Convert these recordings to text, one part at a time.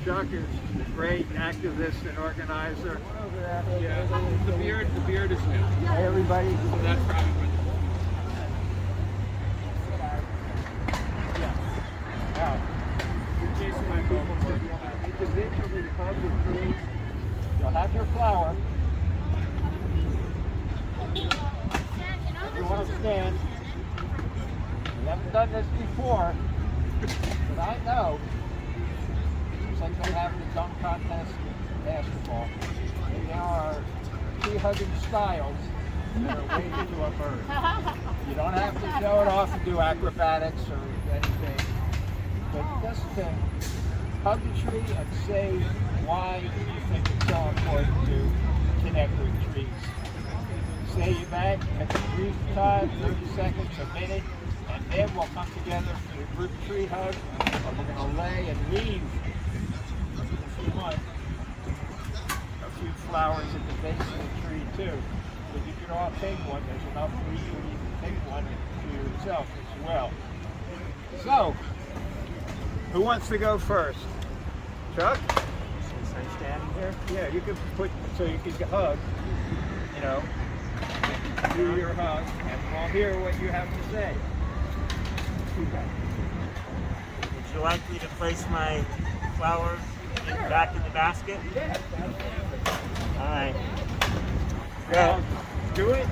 Chuck is a great activist and organizer. Yeah, the beard is new. Hey, everybody. So that's for everybody. Now, You're chasing my billboard. individually hug the trees. You'll have your flower. If you want to stand, we haven't done this before, but I know, since they have the dunk contest in basketball, there are tree hugging styles that are waiting to emerge. You don't have to show it off and do acrobatics or anything, but just to hug the tree and say why you think it's so important to connect with trees. Say your back, take a brief time, 30 seconds, a minute, and then we'll come together for a group tree hug, and we're going to lay and leave, if you want, a few flowers at the base of the tree too. But you can all take one, there's enough for you, and you can take one to yourself as well. So, who wants to go first? Chuck? Since I'm standing here? Yeah, you can put, so you can hug, you know, do your hug, and we'll hear what you have to say. Would you like me to place my flowers back in the basket? Yeah. All right. Well, do it.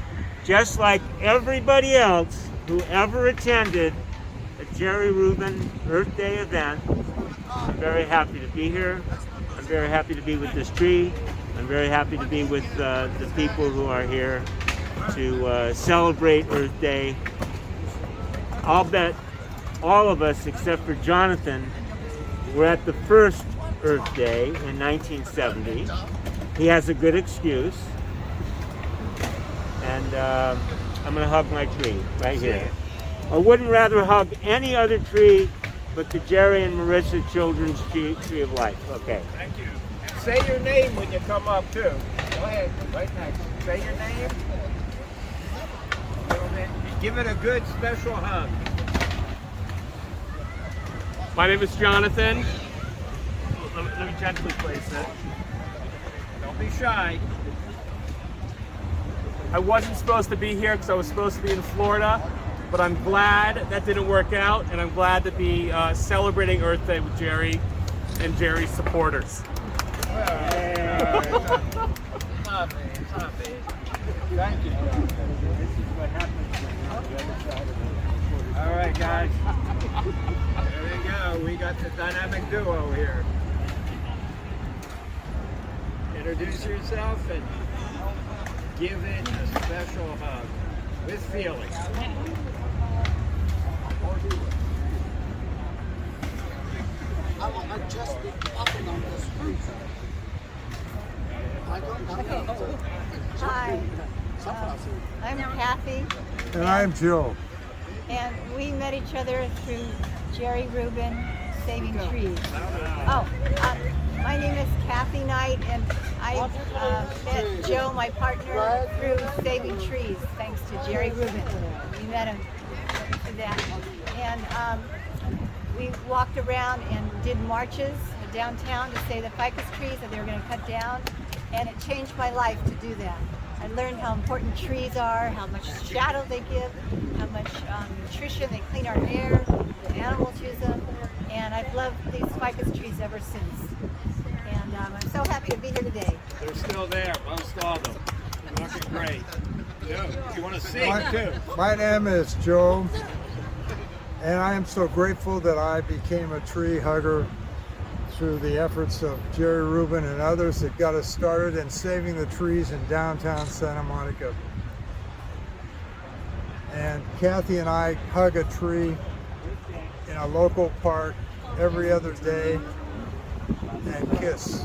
Just like everybody else who ever attended a Jerry Rubin Earth Day event, I'm very happy to be here. I'm very happy to be with this tree. I'm very happy to be with the people who are here to celebrate Earth Day. I'll bet all of us, except for Jonathan, were at the first Earth Day in 1970. He has a good excuse. And I'm going to hug my tree right here. I wouldn't rather hug any other tree but the Jerry and Marissa Children's Tree of Life. Okay. Thank you. And say your name when you come up too. Go ahead, right next. Say your name. Give it a good special hug. My name is Jonathan. Let me gently place it. Don't be shy. I wasn't supposed to be here because I was supposed to be in Florida, but I'm glad that didn't work out, and I'm glad to be celebrating Earth Day with Jerry and Jerry's supporters. Thank you. This is what happens when you're on the other side of the border. All right, guys. There we go. We got the dynamic duo here. Introduce yourself and give it a special hug with feeling. I just be popping on the street. Hi, I'm Kathy, And I'm Joe. and we met each other through Jerry Rubin Saving Trees. Oh, my name is Kathy Knight, and I met Joe, my partner, through Saving Trees, thanks to Jerry Rubin. We met him through that. And we walked around and did marches downtown to save the ficus trees that they were going to cut down, and it changed my life to do that. I learned how important trees are, how much shadow they give, how much nutrition, they clean our air, the animals use them, and I've loved these ficus trees ever since. And I'm so happy to be here today. They're still there, most of them. Looking great. Joe, you want to sing too? My name is Joe, and I am so grateful that I became a tree hugger through the efforts of Jerry Rubin and others that got us started in saving the trees in downtown Santa Monica. And Kathy and I hug a tree in a local park every other day and kiss.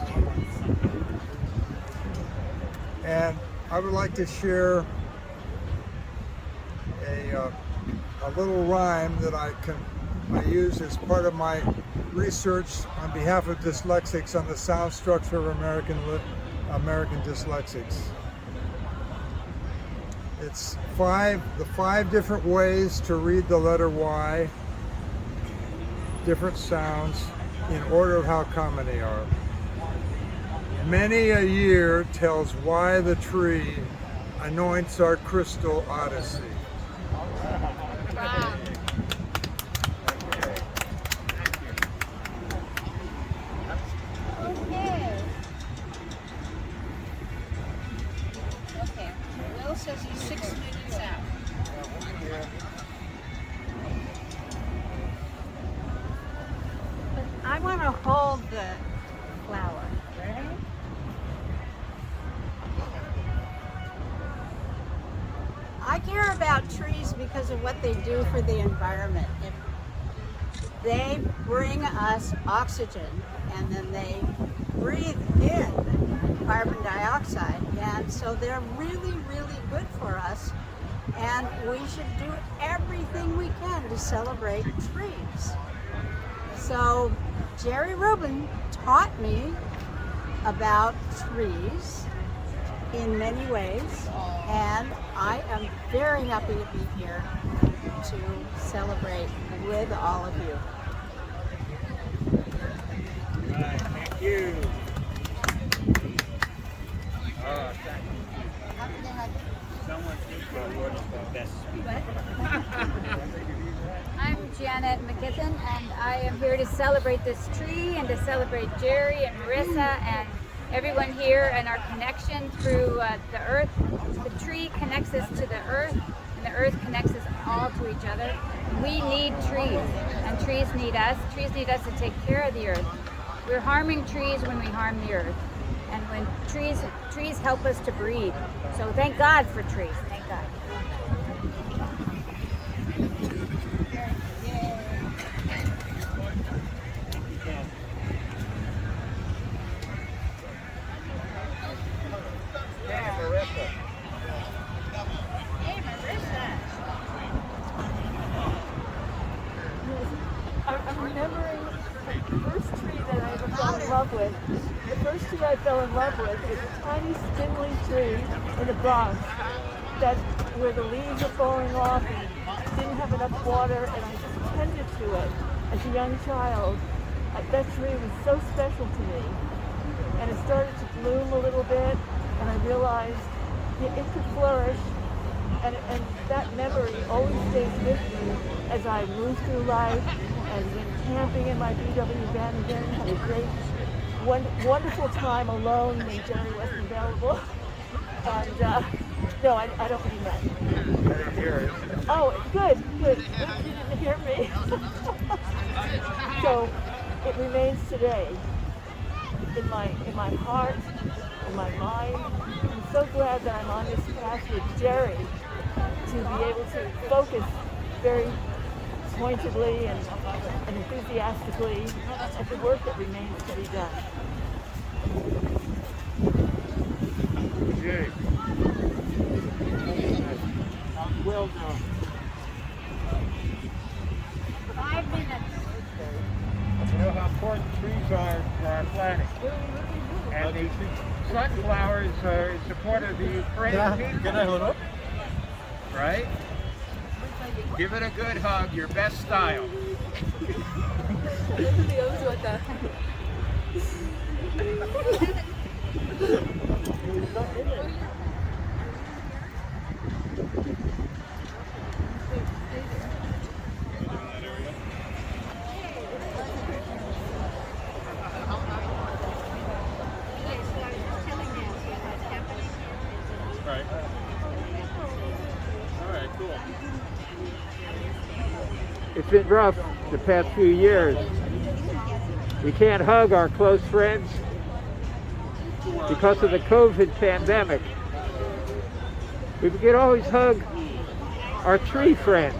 And I would like to share a little rhyme that I use as part of my research on behalf of dyslexics on the sound structure of American dyslexics. It's the five different ways to read the letter Y, different sounds, in order of how common they are. Many a year tells why the tree anoints our crystal odyssey. Wow. Okay. Okay. Will says he's 6 minutes out. But I want to hold the flower. I care about trees because of what they do for the environment. They bring us oxygen, and then they breathe in carbon dioxide, and so they're really, really good for us, and we should do everything we can to celebrate trees. So Jerry Rubin taught me about trees in many ways, and I am very happy to be here to celebrate with all of you. All right, thank you. Oh, thank you. Someone speak for what is the best speaker. I'm Janet McKithen, and I am here to celebrate this tree and to celebrate Jerry and Marissa and everyone here and our connection through the earth. The tree connects us to the earth, and the earth connects us all to each other. We need trees, and trees need us. Trees need us to take care of the earth. We're harming trees when we harm the earth, and when trees help us to breathe. So thank God for trees. Thank God. Hey, Marissa. I'm remembering the first tree that I ever fell in love with. The first tree I fell in love with was a tiny spindly tree in the Bronx where the leaves were falling off and didn't have enough water, and I just tended to it as a young child. That tree was so special to me. And it started to bloom a little bit, and I realized it could flourish. And that memory always stays with me as I move through life and went camping in my VW van again, had a great, wonderful time alone when Jerry wasn't available. And no, I don't mean that. I didn't hear it. Oh, good. You didn't hear me. So it remains today in my heart, in my mind. I'm so glad that I'm on this path with Jerry to be able to focus very pointedly and enthusiastically at the work that remains to be done. Jerry. Well done. 5 minutes. You know how important trees are for our planet. And the sunflowers are in support of the Ukrainian people. Right? Give it a good hug, your best style. Right. All right, cool. It's been rough the past few years. We can't hug our close friends because of the COVID pandemic. We could always hug our tree friends,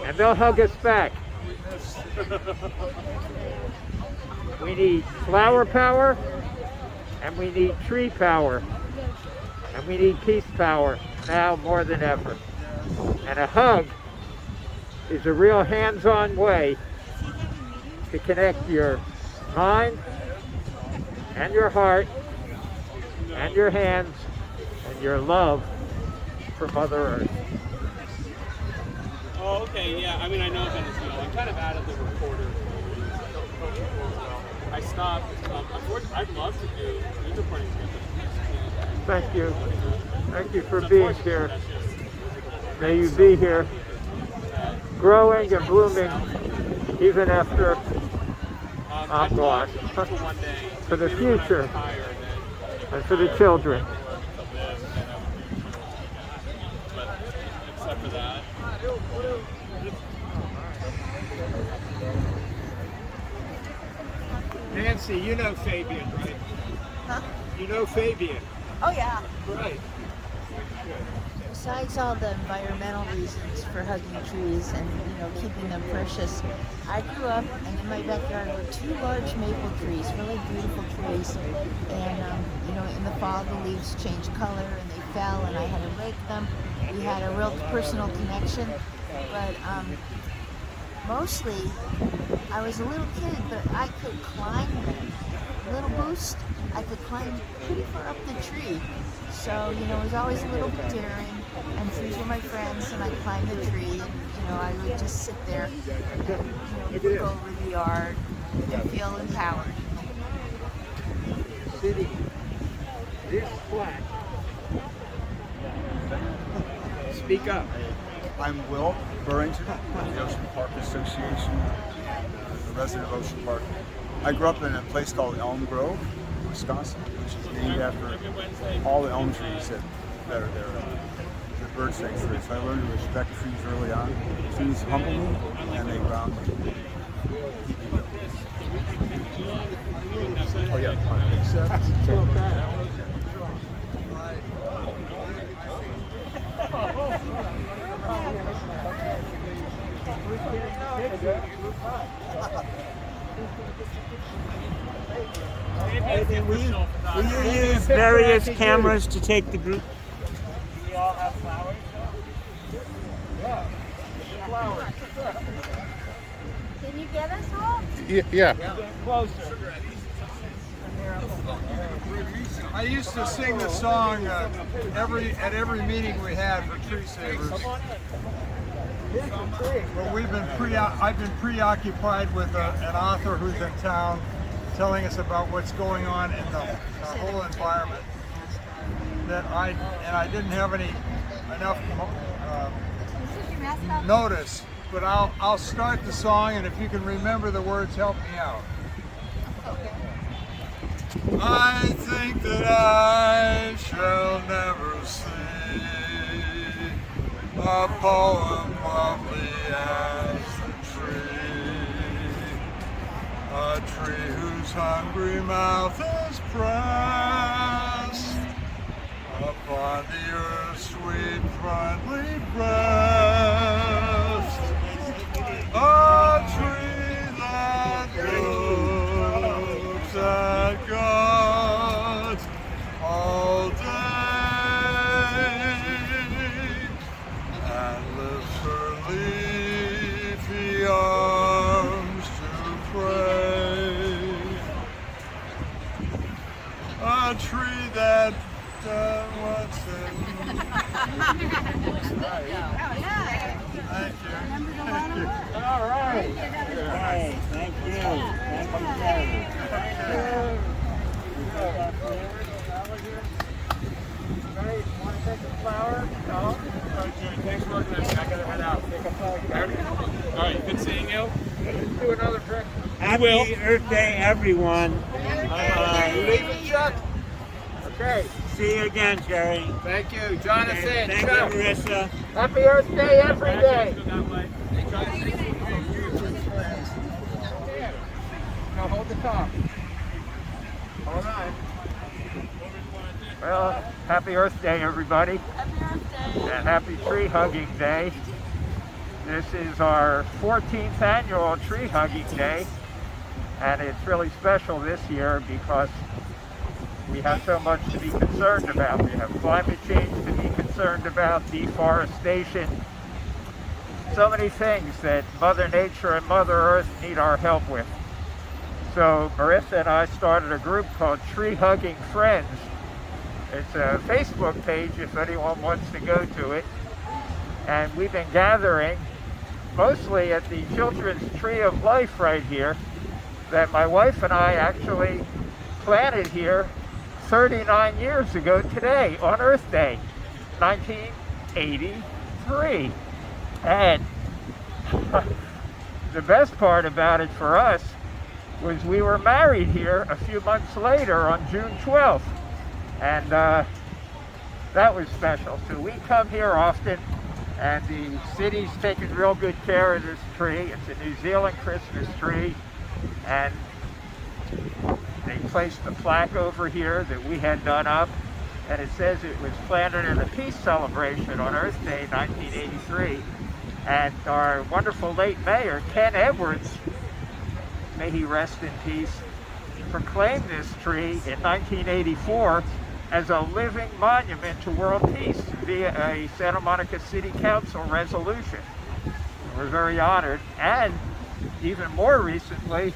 and they'll hug us back. We need flower power, and we need tree power, and we need peace power now more than ever. And a hug is a real hands-on way to connect your mind and your heart and your hands and your love for Mother Earth. Oh, okay, yeah. I mean, I know Venezuela. I'm kind of out of the recorder I stopped. Unfortunately, I'd love to do winter parties again, but Thank you. Thank you for being here. May you be here, growing and blooming, even after I'm gone, for the future and for the children. Except for that. Nancy, you know Fabian, right? Huh? You know Fabian. Oh yeah. Right. Besides all the environmental reasons for hugging trees and keeping them precious, I grew up and in my backyard were 2 large maple trees, really beautiful trees. And in the fall the leaves changed color and they fell, and I had to rake them. We had a real personal connection, but mostly I was a little kid, but I could climb them. Little boost, I could climb pretty far up the tree. So, it was always a little bit daring, and trees were my friends, and I'd climb the tree, and, I would just sit there and, look over the yard and feel empowered. City. This flat. Speak up. I'm Will Burrington of the Ocean Park Association, a resident of Ocean Park. I grew up in a place called Elm Grove, Wisconsin, which is named after all the elm trees that are there. The bird sanctuary. So I learned to respect trees early on. Trees humble me and they ground me. Oh yeah. Will you use various cameras to take the group? We all have flowers. Can you get us all? Yeah. Closer. I used to sing the song at every meeting we had for tree savers. Well, I've been preoccupied with an author who's in town, telling us about what's going on in the whole environment. I didn't have enough notice. But I'll start the song, and if you can remember the words, help me out. I think that I shall never see a poem lovely as the tree whose hungry mouth is pressed upon the earth's sweet friendly breast, a tree that looks at God all day and lifts her leafy arms to pray, a tree that what's it? Thank you. All right. Hey, thank you. Right, want to take a flower? No? All right, Jerry, thanks for working with me. I gotta head out. Take a flower. All right, good seeing you. Do another trick. Happy Earth Day, everyone. You leaving, Chuck? Okay. See you again, Jerry. Thank you, Jonathan. Thank Chuck. you, Marissa. Happy Earth Day every day. Now hold the top. Hold on. Well, happy Earth Day, everybody. Happy Earth Day. And happy Tree Hugging Day. This is our 14th annual Tree Hugging Day. And it's really special this year because we have so much to be concerned about. We have climate change to be concerned about, deforestation, so many things that Mother Nature and Mother Earth need our help with. So Marissa and I started a group called Tree Hugging Friends. It's a Facebook page if anyone wants to go to it. And we've been gathering mostly at the Children's Tree of Life right here that my wife and I actually planted here 39 years ago today, on Earth Day, 1983. And the best part about it for us was we were married here a few months later on June 12th. And that was special. So we come here often, and the city's taking real good care of this tree. It's a New Zealand Christmas tree, and they placed the plaque over here that we had done up, and it says it was planted in a peace celebration on Earth Day 1983. And our wonderful late mayor, Ken Edwards, may he rest in peace, proclaimed this tree in 1984 as a living monument to world peace via a Santa Monica City Council resolution. We're very honored, and even more recently,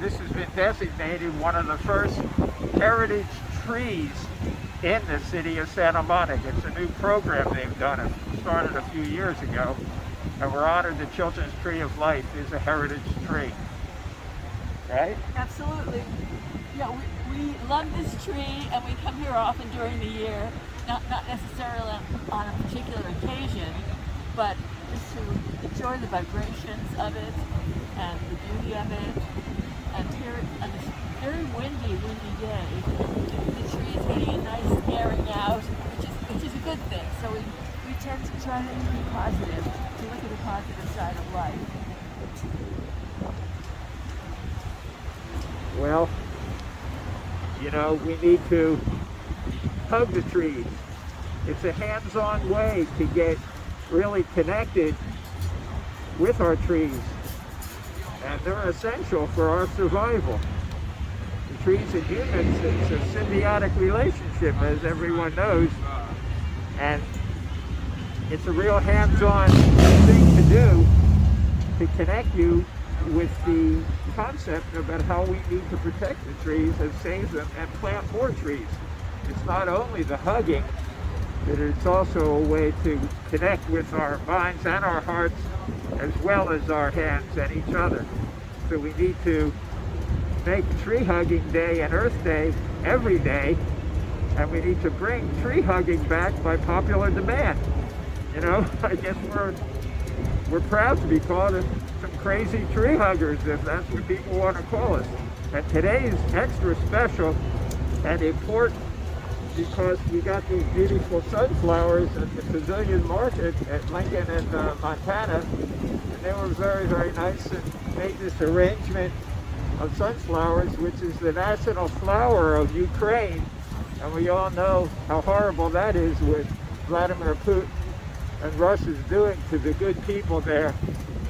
this has been designated one of the first heritage trees in the city of Santa Monica. It's a new program they've done. It started a few years ago, and we're honored the Children's Tree of Life is a heritage tree. Right? Absolutely. Yeah, we love this tree, and we come here often during the year, not necessarily on a particular occasion, but just to enjoy the vibrations of it and the beauty of it. And here on this very windy day, the tree is getting a nice airing out, which is a good thing. So we tend to try to be positive, to look at the positive side of life. Well, you know, we need to hug the trees. It's a hands-on way to get really connected with our trees, and they're essential for our survival. The trees and humans, it's a symbiotic relationship, as everyone knows, and it's a real hands-on thing to do to connect you with the concept about how we need to protect the trees and save them and plant more trees. It's not only the hugging, but it's also a way to connect with our minds and our hearts, as well as our hands and each other. So we need to make Tree Hugging Day and Earth Day every day, and we need to bring tree hugging back by popular demand. You know, I guess we're proud to be called some crazy tree huggers, if that's what people want to call us. And today is extra special and important because we got these beautiful sunflowers at the Pavilion Market at Lincoln and Montana, and they were very, very nice and made this arrangement of sunflowers, which is the national flower of Ukraine. And we all know how horrible that is with Vladimir Putin and Russia's doing to the good people there.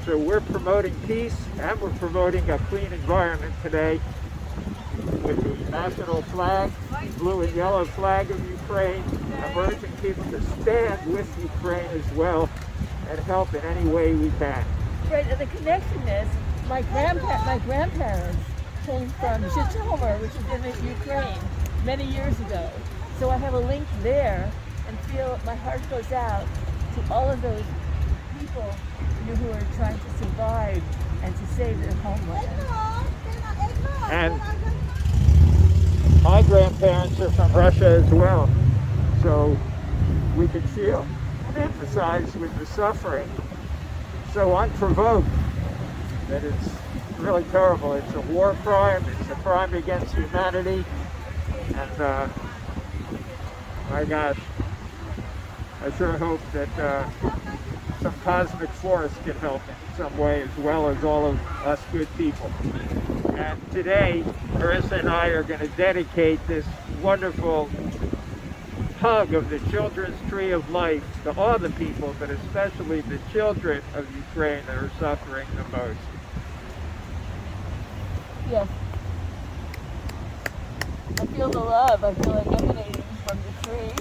So we're promoting peace, and we're promoting a clean environment today with the national flag, blue and yellow flag of Ukraine, and we're urging people to stand with Ukraine as well and help in any way we can. Right, and the connection is, my grandparents came from Zhytomyr, which is in the Ukraine, many years ago. So I have a link there, and feel my heart goes out to all of those people who are trying to survive and to save their homeland. And my grandparents are from Russia as well, so we can feel and empathize with the suffering so unprovoked that it's really terrible. It's a war crime, it's a crime against humanity, and my gosh, I sure hope that some cosmic force can help in some way, as well as all of us good people. And today, Marissa and I are going to dedicate this wonderful hug of the Children's Tree of Life to all the people, but especially the children of Ukraine that are suffering the most. Yes. I feel the love. I feel it emanating from the tree.